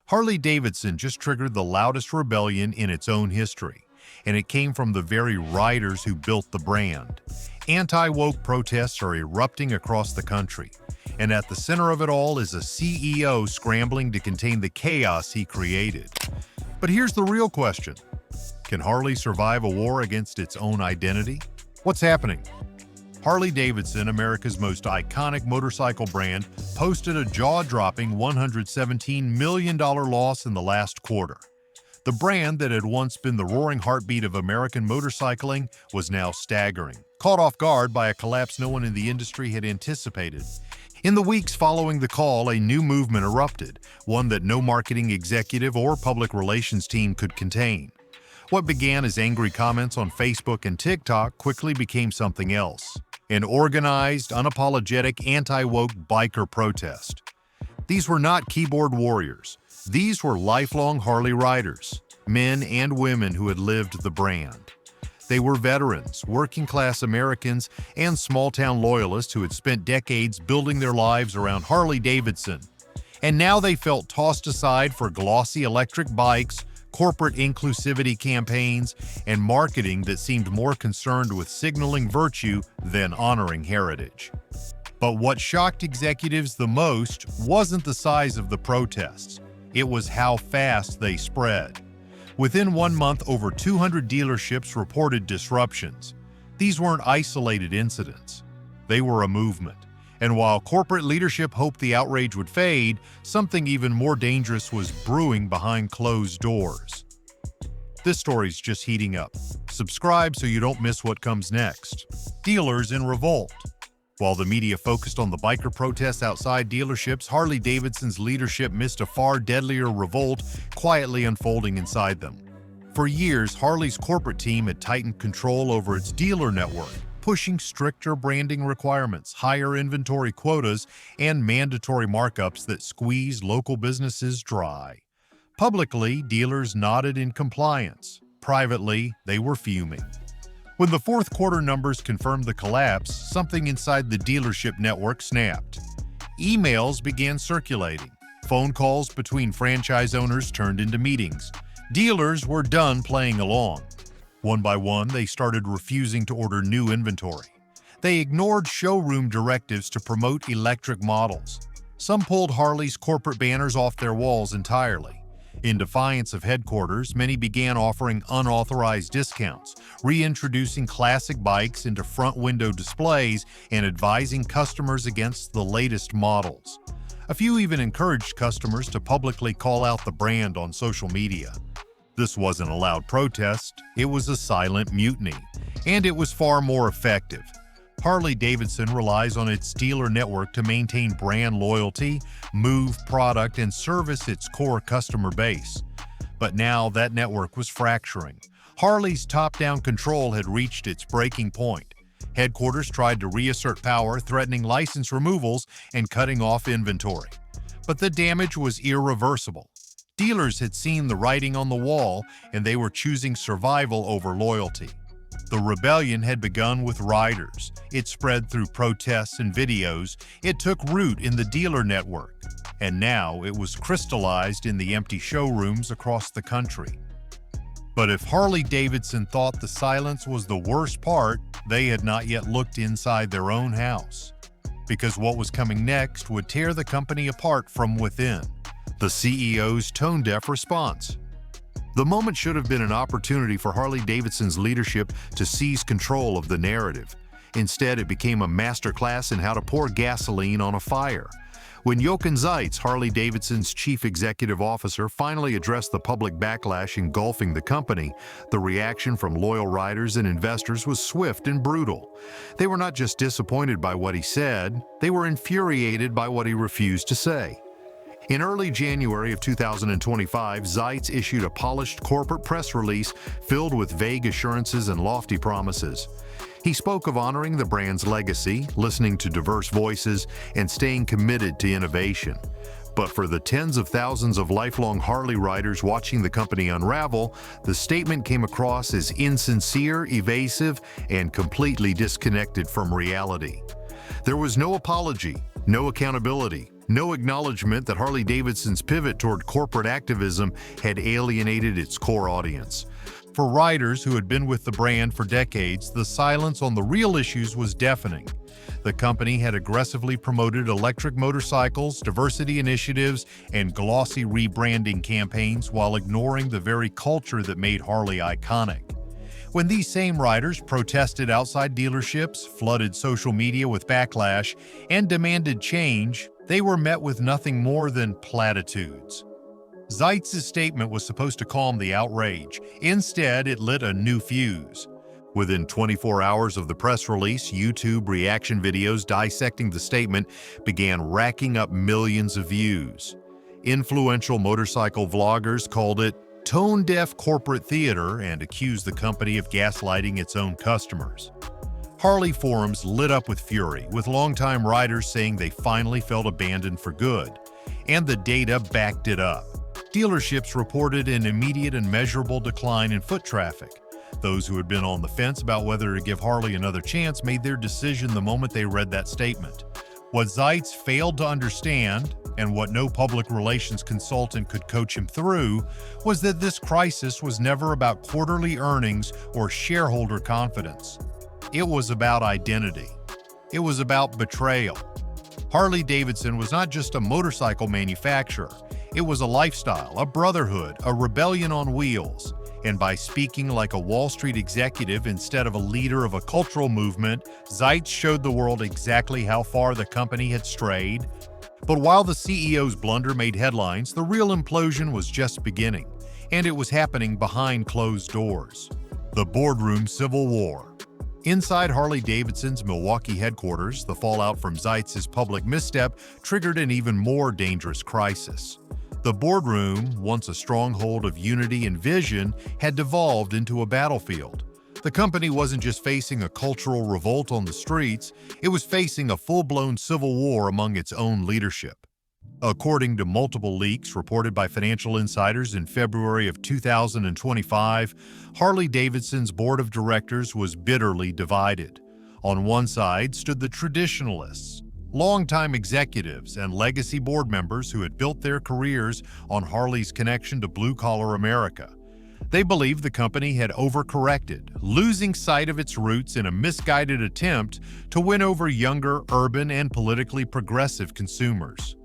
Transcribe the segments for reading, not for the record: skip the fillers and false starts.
Harley Davidson just triggered the loudest rebellion in its own history, and it came from the very riders who built the brand. Anti-woke protests are erupting across the country, and at the center of it all is a CEO scrambling to contain the chaos he created. But here's the real question. Can Harley survive a war against its own identity? What's happening? Harley Davidson, America's most iconic motorcycle brand, posted a jaw-dropping $117 million loss in the last quarter. The brand that had once been the roaring heartbeat of American motorcycling was now staggering, caught off guard by a collapse no one in the industry had anticipated. In the weeks following the call, a new movement erupted, one that no marketing executive or public relations team could contain. What began as angry comments on Facebook and TikTok quickly became something else. An organized, unapologetic, anti-woke biker protest. These were not keyboard warriors. These were lifelong Harley riders, men and women who had lived the brand. They were veterans, working-class Americans, and small-town loyalists who had spent decades building their lives around Harley Davidson. And now they felt tossed aside for glossy electric bikes, corporate inclusivity campaigns, and marketing that seemed more concerned with signaling virtue than honoring heritage. But what shocked executives the most wasn't the size of the protests. It was how fast they spread. Within 1 month, over 200 dealerships reported disruptions. These weren't isolated incidents. They were a movement. And while corporate leadership hoped the outrage would fade, something even more dangerous was brewing behind closed doors. This story's just heating up. Subscribe so you don't miss what comes next. Dealers in revolt. While the media focused on the biker protests outside dealerships, Harley Davidson's leadership missed a far deadlier revolt quietly unfolding inside them. For years, Harley's corporate team had tightened control over its dealer network, pushing stricter branding requirements, higher inventory quotas, and mandatory markups that squeezed local businesses dry. Publicly, dealers nodded in compliance. Privately, they were fuming. When the fourth quarter numbers confirmed the collapse, something inside the dealership network snapped. Emails began circulating. Phone calls between franchise owners turned into meetings. Dealers were done playing along. One by one, they started refusing to order new inventory. They ignored showroom directives to promote electric models. Some pulled Harley's corporate banners off their walls entirely. In defiance of headquarters, many began offering unauthorized discounts, reintroducing classic bikes into front window displays, and advising customers against the latest models. A few even encouraged customers to publicly call out the brand on social media. This wasn't a loud protest, it was a silent mutiny, and it was far more effective. Harley Davidson relies on its dealer network to maintain brand loyalty, move product, and service its core customer base. But now that network was fracturing. Harley's top-down control had reached its breaking point. Headquarters tried to reassert power, threatening license removals and cutting off inventory. But the damage was irreversible. Dealers had seen the writing on the wall, and they were choosing survival over loyalty. The rebellion had begun with riders. It spread through protests and videos. It took root in the dealer network. And now it was crystallized in the empty showrooms across the country. But if Harley Davidson thought the silence was the worst part, they had not yet looked inside their own house. Because what was coming next would tear the company apart from within. The CEO's tone-deaf response. The moment should have been an opportunity for Harley Davidson's leadership to seize control of the narrative. Instead, it became a masterclass in how to pour gasoline on a fire. When Jochen Zeitz, Harley Davidson's chief executive officer, finally addressed the public backlash engulfing the company, the reaction from loyal riders and investors was swift and brutal. They were not just disappointed by what he said, they were infuriated by what he refused to say. In early January of 2025, Zeitz issued a polished corporate press release filled with vague assurances and lofty promises. He spoke of honoring the brand's legacy, listening to diverse voices, and staying committed to innovation. But for the tens of thousands of lifelong Harley riders watching the company unravel, the statement came across as insincere, evasive, and completely disconnected from reality. There was no apology, no accountability, No acknowledgement that Harley-Davidson's pivot toward corporate activism had alienated its core audience. For riders who had been with the brand for decades, the silence on the real issues was deafening. The company had aggressively promoted electric motorcycles, diversity initiatives, and glossy rebranding campaigns while ignoring the very culture that made Harley iconic. When these same riders protested outside dealerships, flooded social media with backlash, and demanded change, they were met with nothing more than platitudes. Zeitz's statement was supposed to calm the outrage. Instead, it lit a new fuse. Within 24 hours of the press release, YouTube reaction videos dissecting the statement began racking up millions of views. Influential motorcycle vloggers called it tone-deaf corporate theater and accused the company of gaslighting its own customers. Harley forums lit up with fury, with longtime riders saying they finally felt abandoned for good. And the data backed it up. Dealerships reported an immediate and measurable decline in foot traffic. Those who had been on the fence about whether to give Harley another chance made their decision the moment they read that statement. What Zeitz failed to understand, and what no public relations consultant could coach him through, was that this crisis was never about quarterly earnings or shareholder confidence. It was about identity. It was about betrayal. Harley-Davidson was not just a motorcycle manufacturer. It was a lifestyle, a brotherhood, a rebellion on wheels. And by speaking like a Wall Street executive instead of a leader of a cultural movement, Zeitz showed the world exactly how far the company had strayed. But while the CEO's blunder made headlines, the real implosion was just beginning, and it was happening behind closed doors. The Boardroom Civil War. Inside Harley-Davidson's Milwaukee headquarters, the fallout from Zeitz's public misstep triggered an even more dangerous crisis. The boardroom, once a stronghold of unity and vision, had devolved into a battlefield. The company wasn't just facing a cultural revolt on the streets, it was facing a full-blown civil war among its own leadership. According to multiple leaks reported by financial insiders in February of 2025, Harley-Davidson's board of directors was bitterly divided. On one side stood the traditionalists, longtime executives and legacy board members who had built their careers on Harley's connection to blue-collar America. They believed the company had overcorrected, losing sight of its roots in a misguided attempt to win over younger, urban, and politically progressive consumers.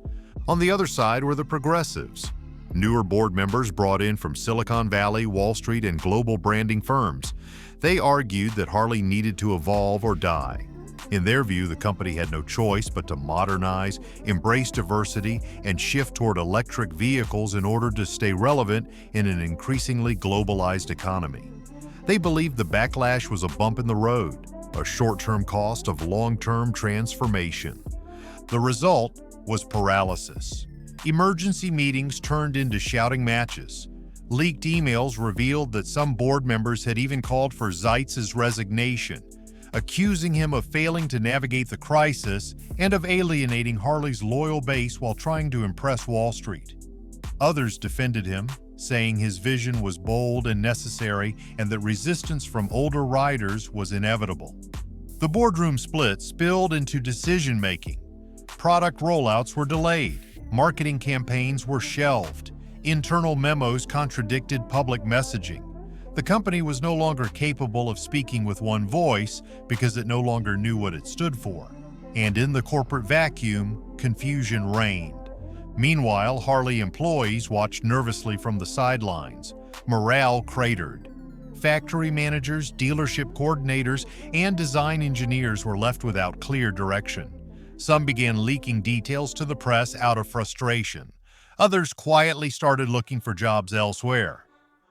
On the other side were the progressives, newer board members brought in from Silicon Valley, Wall Street, and global branding firms. They argued that Harley needed to evolve or die. In their view, the company had no choice but to modernize, embrace diversity, and shift toward electric vehicles in order to stay relevant in an increasingly globalized economy. They believed the backlash was a bump in the road, a short-term cost of long-term transformation. The result was paralysis. Emergency meetings turned into shouting matches. Leaked emails revealed that some board members had even called for Zeitz's resignation, accusing him of failing to navigate the crisis and of alienating Harley's loyal base while trying to impress Wall Street. Others defended him, saying his vision was bold and necessary and that resistance from older riders was inevitable. The boardroom split spilled into decision-making. Product rollouts were delayed, marketing campaigns were shelved, internal memos contradicted public messaging. The company was no longer capable of speaking with one voice because it no longer knew what it stood for. And in the corporate vacuum, confusion reigned. Meanwhile, Harley employees watched nervously from the sidelines. Morale cratered. Factory managers, dealership coordinators, and design engineers were left without clear direction. Some began leaking details to the press out of frustration. Others quietly started looking for jobs elsewhere.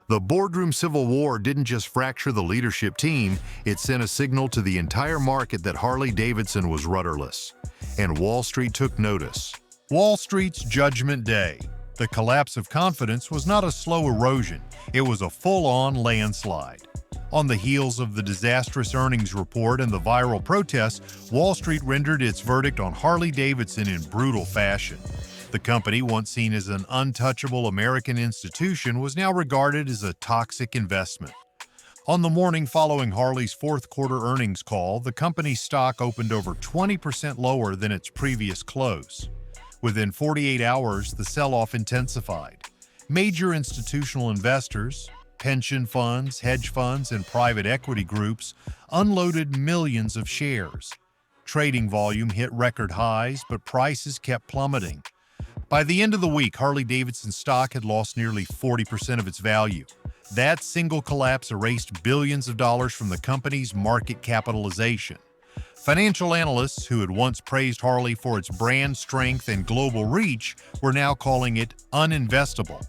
The boardroom civil war didn't just fracture the leadership team, it sent a signal to the entire market that Harley-Davidson was rudderless. And Wall Street took notice. Wall Street's Judgment Day. The collapse of confidence was not a slow erosion, it was a full-on landslide. On the heels of the disastrous earnings report and the viral protests, Wall Street rendered its verdict on Harley-Davidson in brutal fashion. The company, once seen as an untouchable American institution, was now regarded as a toxic investment. On the morning following Harley's fourth-quarter earnings call, the company's stock opened over 20% lower than its previous close. Within 48 hours, the sell-off intensified. Major institutional investors, pension funds, hedge funds, and private equity groups unloaded millions of shares. Trading volume hit record highs, but prices kept plummeting. By the end of the week, Harley Davidson stock had lost nearly 40% of its value. That single collapse erased billions of dollars from the company's market capitalization. Financial analysts who had once praised Harley for its brand strength and global reach were now calling it uninvestable.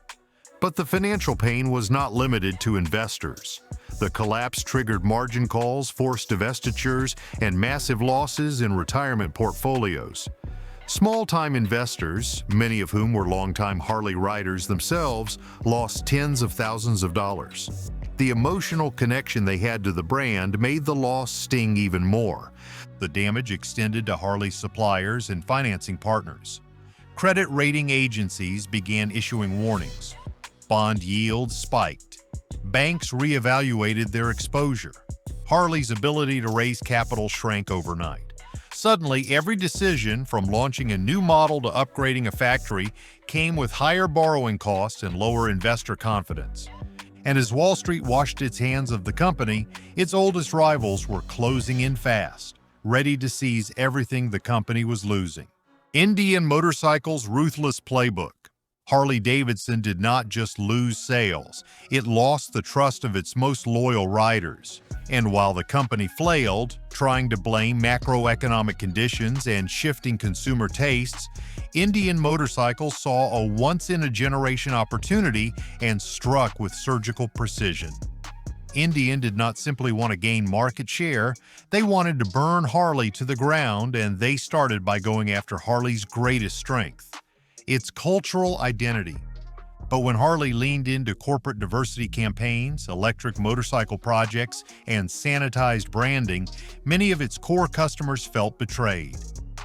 But the financial pain was not limited to investors. The collapse triggered margin calls, forced divestitures, and massive losses in retirement portfolios. Small-time investors, many of whom were longtime Harley riders themselves, lost tens of thousands of dollars. The emotional connection they had to the brand made the loss sting even more. The damage extended to Harley's suppliers and financing partners. Credit rating agencies began issuing warnings. Bond yields spiked. Banks reevaluated their exposure. Harley's ability to raise capital shrank overnight. Suddenly, every decision, from launching a new model to upgrading a factory, came with higher borrowing costs and lower investor confidence. And as Wall Street washed its hands of the company, its oldest rivals were closing in fast, ready to seize everything the company was losing. Indian Motorcycle's ruthless playbook. Harley Davidson did not just lose sales, it lost the trust of its most loyal riders. And while the company flailed, trying to blame macroeconomic conditions and shifting consumer tastes, Indian Motorcycle saw a once-in-a-generation opportunity and struck with surgical precision. Indian did not simply want to gain market share, they wanted to burn Harley to the ground, and they started by going after Harley's greatest strength: its cultural identity. But when Harley leaned into corporate diversity campaigns, electric motorcycle projects, and sanitized branding, many of its core customers felt betrayed.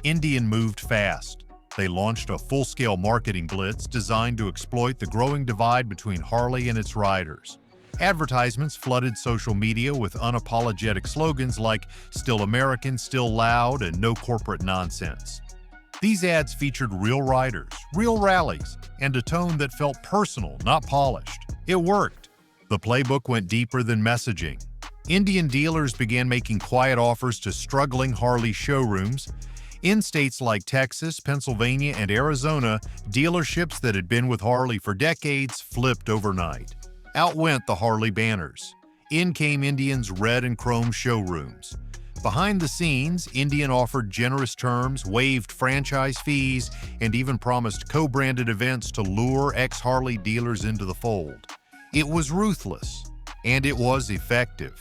Indian moved fast. They launched a full-scale marketing blitz designed to exploit the growing divide between Harley and its riders. Advertisements flooded social media with unapologetic slogans like "Still American, Still Loud," and "No Corporate Nonsense." These ads featured real riders, real rallies, and a tone that felt personal, not polished. It worked. The playbook went deeper than messaging. Indian dealers began making quiet offers to struggling Harley showrooms. In states like Texas, Pennsylvania, and Arizona, dealerships that had been with Harley for decades flipped overnight. Out went the Harley banners. In came Indian's red and chrome showrooms. Behind the scenes, Indian offered generous terms, waived franchise fees, and even promised co-branded events to lure ex-Harley dealers into the fold. It was ruthless, and it was effective.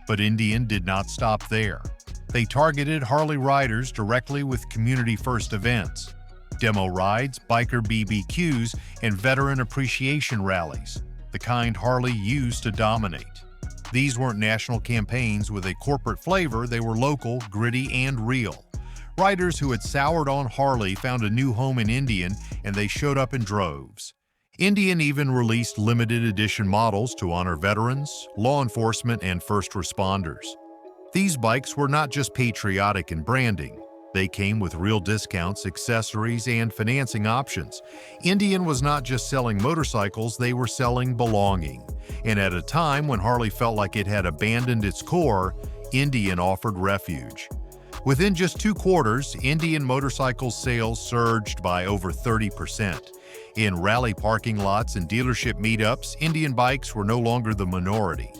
But Indian did not stop there. They targeted Harley riders directly with community-first events, demo rides, biker BBQs, and veteran appreciation rallies, the kind Harley used to dominate. These weren't national campaigns with a corporate flavor, they were local, gritty, and real. Riders who had soured on Harley found a new home in Indian, and they showed up in droves. Indian even released limited edition models to honor veterans, law enforcement, and first responders. These bikes were not just patriotic in branding. They came with real discounts, accessories, and financing options. Indian was not just selling motorcycles, they were selling belonging. And at a time when Harley felt like it had abandoned its core, Indian offered refuge. Within just 2 quarters, Indian Motorcycle sales surged by over 30%. In rally parking lots and dealership meetups, Indian bikes were no longer the minority.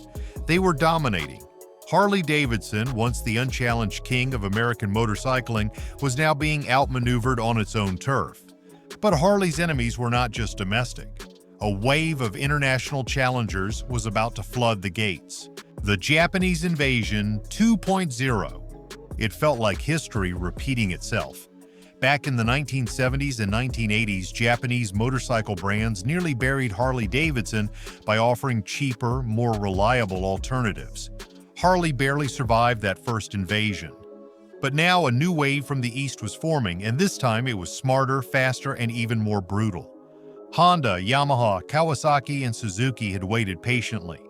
They were dominating. Harley Davidson, once the unchallenged king of American motorcycling, was now being outmaneuvered on its own turf. But Harley's enemies were not just domestic. A wave of international challengers was about to flood the gates. The Japanese invasion 2.0. It felt like history repeating itself. Back in the 1970s and 1980s, Japanese motorcycle brands nearly buried Harley Davidson by offering cheaper, more reliable alternatives. Harley barely survived that first invasion. But now a new wave from the east was forming, and this time it was smarter, faster, and even more brutal. Honda, Yamaha, Kawasaki, and Suzuki had waited patiently.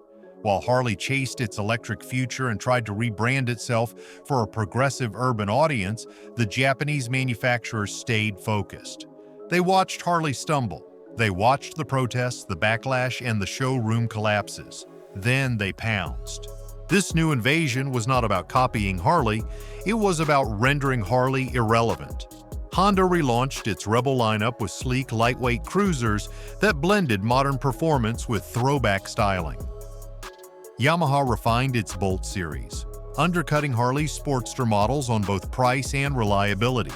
While Harley chased its electric future and tried to rebrand itself for a progressive urban audience, the Japanese manufacturers stayed focused. They watched Harley stumble. They watched the protests, the backlash, and the showroom collapses. Then they pounced. This new invasion was not about copying Harley, it was about rendering Harley irrelevant. Honda relaunched its Rebel lineup with sleek, lightweight cruisers that blended modern performance with throwback styling. Yamaha refined its Bolt series, undercutting Harley's Sportster models on both price and reliability.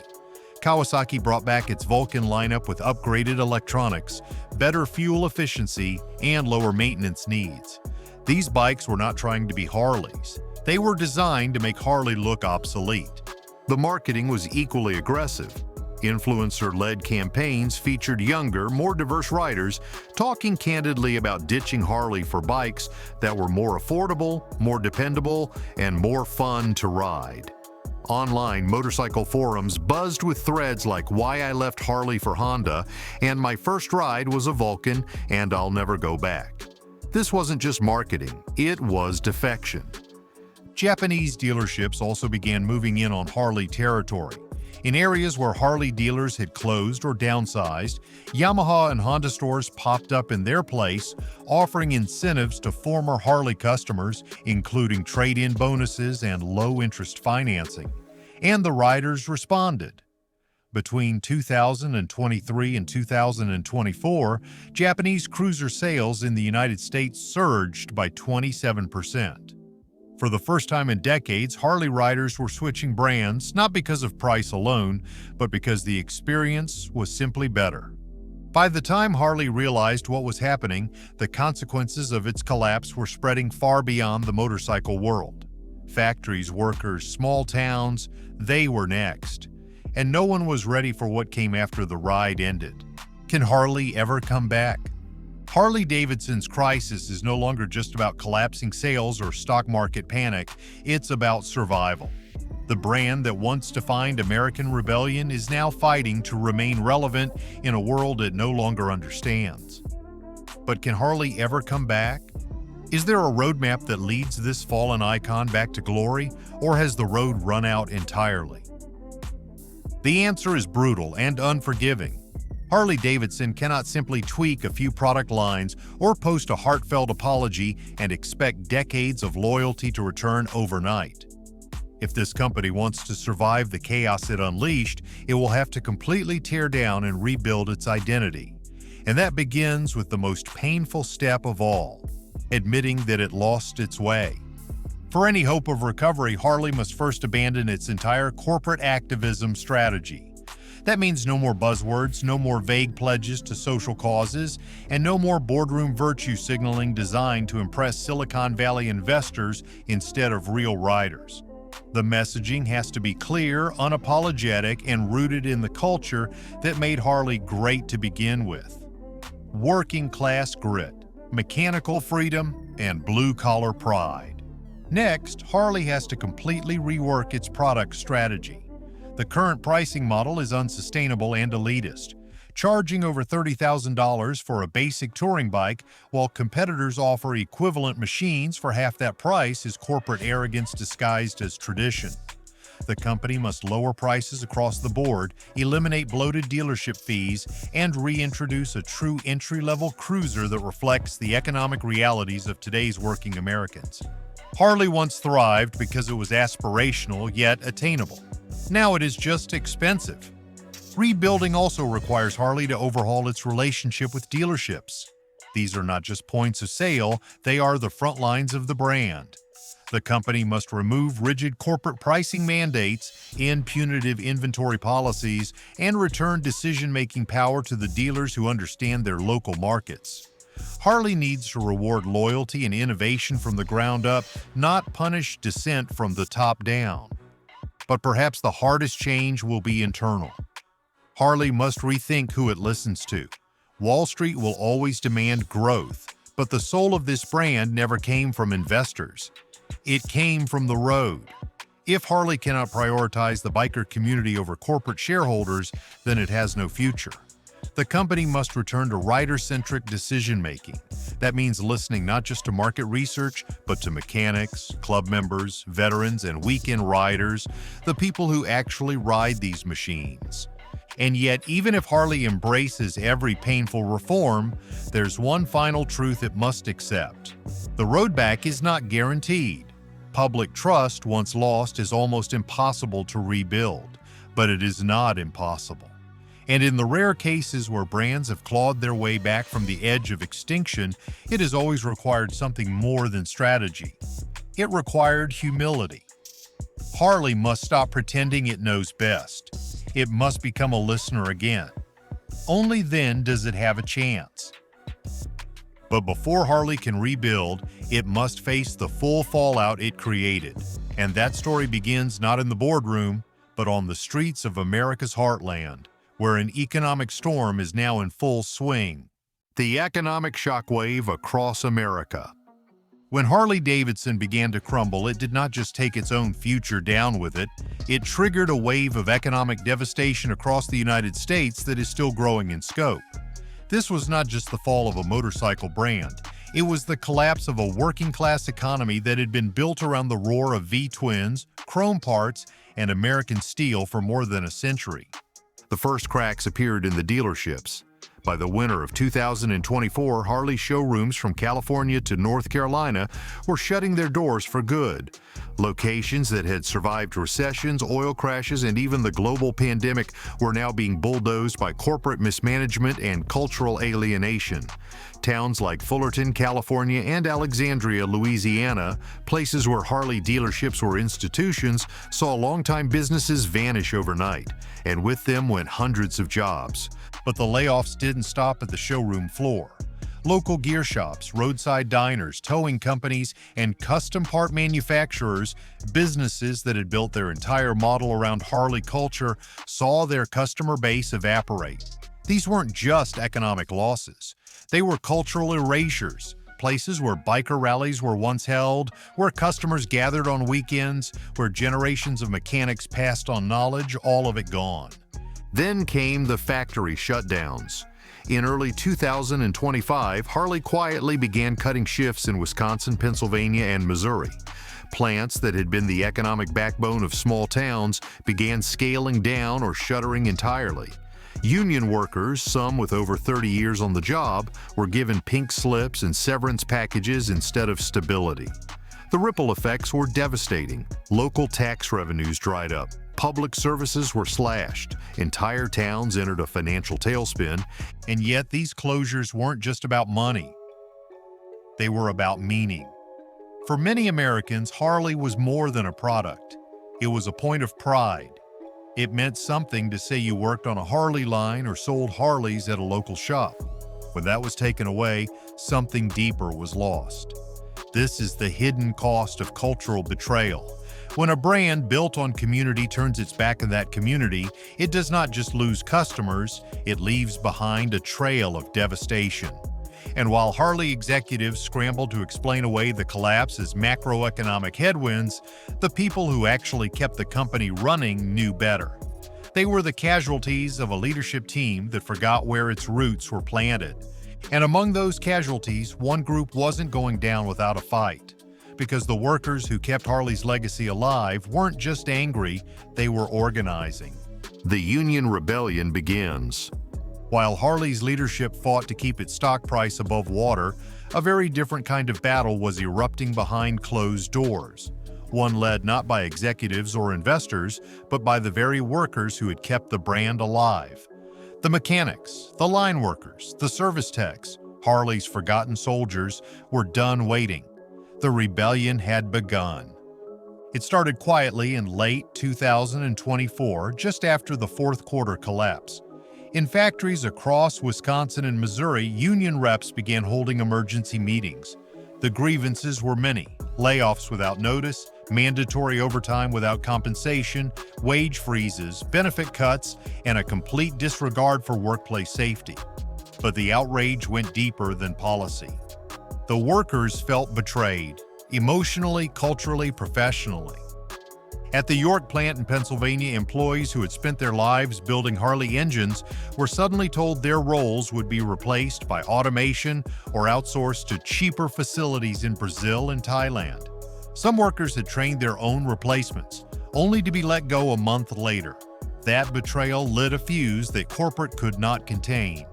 Kawasaki brought back its Vulcan lineup with upgraded electronics, better fuel efficiency, and lower maintenance needs. These bikes were not trying to be Harleys. They were designed to make Harley look obsolete. The marketing was equally aggressive. Influencer-led campaigns featured younger, more diverse riders talking candidly about ditching Harley for bikes that were more affordable, more dependable, and more fun to ride. Online motorcycle forums buzzed with threads like "Why I left Harley for Honda" and "My first ride was a Vulcan and I'll never go back." This wasn't just marketing, it was defection. Japanese dealerships also began moving in on Harley territory. In areas where Harley dealers had closed or downsized, Yamaha and Honda stores popped up in their place, offering incentives to former Harley customers, including trade-in bonuses and low-interest financing. And the riders responded. Between 2023 and 2024, Japanese cruiser sales in the United States surged by 27%. For the first time in decades, Harley riders were switching brands not because of price alone, but because the experience was simply better. By the time Harley realized what was happening, the consequences of its collapse were spreading far beyond the motorcycle world. Factories, workers, small towns, they were next. And no one was ready for what came after the ride ended. Can Harley ever come back? Harley Davidson's crisis is no longer just about collapsing sales or stock market panic, it's about survival. The brand that once defined American rebellion is now fighting to remain relevant in a world it no longer understands. But can Harley ever come back? Is there a roadmap that leads this fallen icon back to glory, or has the road run out entirely? The answer is brutal and unforgiving. Harley Davidson cannot simply tweak a few product lines or post a heartfelt apology and expect decades of loyalty to return overnight. If this company wants to survive the chaos it unleashed, it will have to completely tear down and rebuild its identity. And that begins with the most painful step of all, admitting that it lost its way. For any hope of recovery, Harley must first abandon its entire corporate activism strategy. That means no more buzzwords, no more vague pledges to social causes, and no more boardroom virtue signaling designed to impress Silicon Valley investors instead of real riders. The messaging has to be clear, unapologetic, and rooted in the culture that made Harley great to begin with. Working-class grit, mechanical freedom, and blue-collar pride. Next, Harley has to completely rework its product strategy. The current pricing model is unsustainable and elitist, charging over $30,000 for a basic touring bike while competitors offer equivalent machines for half that price is corporate arrogance disguised as tradition. The company must lower prices across the board, eliminate bloated dealership fees, and reintroduce a true entry-level cruiser that reflects the economic realities of today's working Americans. Harley once thrived because it was aspirational yet attainable. Now it is just expensive. Rebuilding also requires Harley to overhaul its relationship with dealerships. These are not just points of sale, they are the front lines of the brand. The company must remove rigid corporate pricing mandates, end punitive inventory policies, and return decision-making power to the dealers who understand their local markets. Harley needs to reward loyalty and innovation from the ground up, not punish dissent from the top down. But perhaps the hardest change will be internal. Harley must rethink who it listens to. Wall Street will always demand growth, but the soul of this brand never came from investors. It came from the road. If Harley cannot prioritize the biker community over corporate shareholders, then it has no future. The company must return to rider-centric decision-making. That means listening not just to market research, but to mechanics, club members, veterans, and weekend riders, the people who actually ride these machines. And yet, even if Harley embraces every painful reform, there's one final truth it must accept. The road back is not guaranteed. Public trust, once lost, is almost impossible to rebuild, but it is not impossible. And in the rare cases where brands have clawed their way back from the edge of extinction, it has always required something more than strategy. It required humility. Harley must stop pretending it knows best. It must become a listener again. Only then does it have a chance. But before Harley can rebuild, it must face the full fallout it created. And that story begins not in the boardroom, but on the streets of America's heartland, where an economic storm is now in full swing. The economic shockwave across America. When Harley Davidson began to crumble, it did not just take its own future down with it, it triggered a wave of economic devastation across the United States that is still growing in scope. This was not just the fall of a motorcycle brand. It was the collapse of a working-class economy that had been built around the roar of V-twins, chrome parts, and American steel for more than a century. The first cracks appeared in the dealerships. By the winter of 2024, Harley showrooms from California to North Carolina were shutting their doors for good. Locations that had survived recessions, oil crashes, and even the global pandemic were now being bulldozed by corporate mismanagement and cultural alienation. Towns like Fullerton, California, and Alexandria, Louisiana, places where Harley dealerships were institutions, saw longtime businesses vanish overnight, and with them went hundreds of jobs. But the layoffs didn't stop at the showroom floor. Local gear shops, roadside diners, towing companies, and custom part manufacturers, businesses that had built their entire model around Harley culture, saw their customer base evaporate. These weren't just economic losses. They were cultural erasures, places where biker rallies were once held, where customers gathered on weekends, where generations of mechanics passed on knowledge, all of it gone. Then came the factory shutdowns. In early 2025, Harley quietly began cutting shifts in Wisconsin, Pennsylvania, and Missouri. Plants that had been the economic backbone of small towns began scaling down or shuttering entirely. Union workers, some with over 30 years on the job, were given pink slips and severance packages instead of stability. The ripple effects were devastating. Local tax revenues dried up. Public services were slashed. Entire towns entered a financial tailspin. And yet these closures weren't just about money. They were about meaning. For many Americans, Harley was more than a product. It was a point of pride. It meant something to say you worked on a Harley line or sold Harleys at a local shop. When that was taken away, something deeper was lost. This is the hidden cost of cultural betrayal. When a brand built on community turns its back on that community, it does not just lose customers, it leaves behind a trail of devastation. And while Harley executives scrambled to explain away the collapse as macroeconomic headwinds, the people who actually kept the company running knew better. They were the casualties of a leadership team that forgot where its roots were planted. And among those casualties, one group wasn't going down without a fight. Because the workers who kept Harley's legacy alive weren't just angry, they were organizing. The Union Rebellion begins. While Harley's leadership fought to keep its stock price above water, a very different kind of battle was erupting behind closed doors. One led not by executives or investors, but by the very workers who had kept the brand alive. The mechanics, the line workers, the service techs, Harley's forgotten soldiers, were done waiting. The rebellion had begun. It started quietly in late 2024, just after the fourth quarter collapse. In factories across Wisconsin and Missouri, union reps began holding emergency meetings. The grievances were many: layoffs without notice, mandatory overtime without compensation, wage freezes, benefit cuts, and a complete disregard for workplace safety. But the outrage went deeper than policy. The workers felt betrayed, emotionally, culturally, professionally. At the York plant in Pennsylvania, employees who had spent their lives building Harley engines were suddenly told their roles would be replaced by automation or outsourced to cheaper facilities in Brazil and Thailand. Some workers had trained their own replacements, only to be let go a month later. That betrayal lit a fuse that corporate could not contain.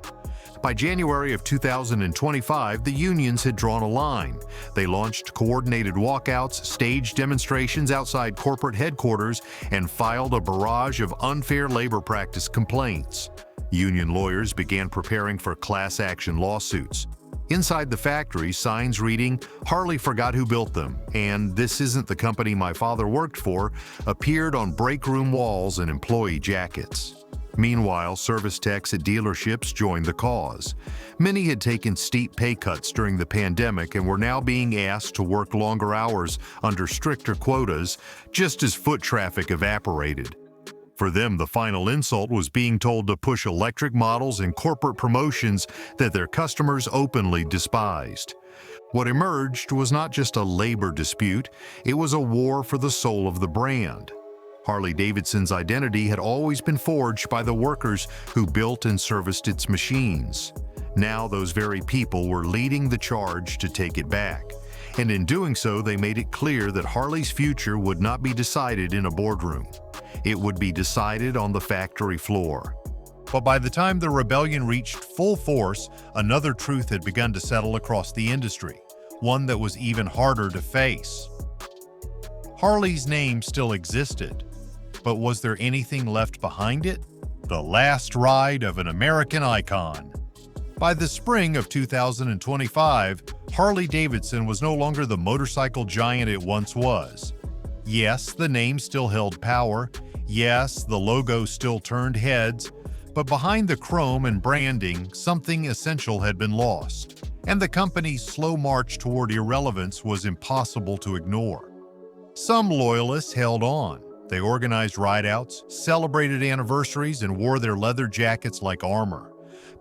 By January of 2025, the unions had drawn a line. They launched coordinated walkouts, staged demonstrations outside corporate headquarters, and filed a barrage of unfair labor practice complaints. Union lawyers began preparing for class action lawsuits. Inside the factory, signs reading, "Harley forgot who built them," and "This isn't the company my father worked for," appeared on break room walls and employee jackets. Meanwhile, service techs at dealerships joined the cause. Many had taken steep pay cuts during the pandemic and were now being asked to work longer hours under stricter quotas, just as foot traffic evaporated. For them, the final insult was being told to push electric models and corporate promotions that their customers openly despised. What emerged was not just a labor dispute, it was a war for the soul of the brand. Harley Davidson's identity had always been forged by the workers who built and serviced its machines. Now those very people were leading the charge to take it back. And in doing so, they made it clear that Harley's future would not be decided in a boardroom. It would be decided on the factory floor. But by the time the rebellion reached full force, another truth had begun to settle across the industry, one that was even harder to face. Harley's name still existed, but was there anything left behind it? The last ride of an American icon. By the spring of 2025, Harley Davidson was no longer the motorcycle giant it once was. Yes, the name still held power. Yes, the logo still turned heads. But behind the chrome and branding, something essential had been lost. And the company's slow march toward irrelevance was impossible to ignore. Some loyalists held on. They organized rideouts, celebrated anniversaries, and wore their leather jackets like armor.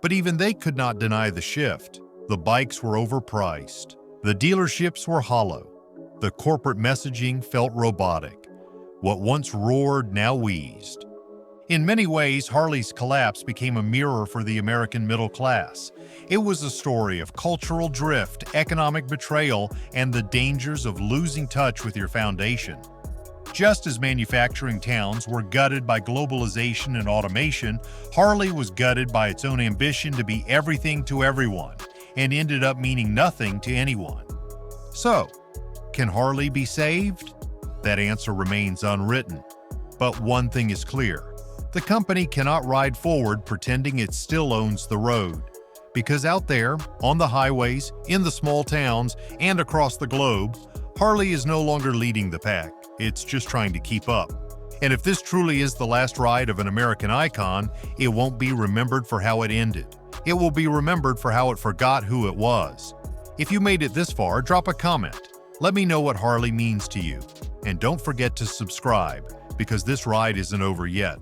But even they could not deny the shift. The bikes were overpriced. The dealerships were hollow. The corporate messaging felt robotic. What once roared now wheezed. In many ways, Harley's collapse became a mirror for the American middle class. It was a story of cultural drift, economic betrayal, and the dangers of losing touch with your foundation. Just as manufacturing towns were gutted by globalization and automation, Harley was gutted by its own ambition to be everything to everyone, and ended up meaning nothing to anyone. So, can Harley be saved? That answer remains unwritten. But one thing is clear. The company cannot ride forward pretending it still owns the road. Because out there, on the highways, in the small towns, and across the globe, Harley is no longer leading the pack. It's just trying to keep up. And if this truly is the last ride of an American icon, it won't be remembered for how it ended. It will be remembered for how it forgot who it was. If you made it this far, drop a comment. Let me know what Harley means to you. And don't forget to subscribe, because this ride isn't over yet.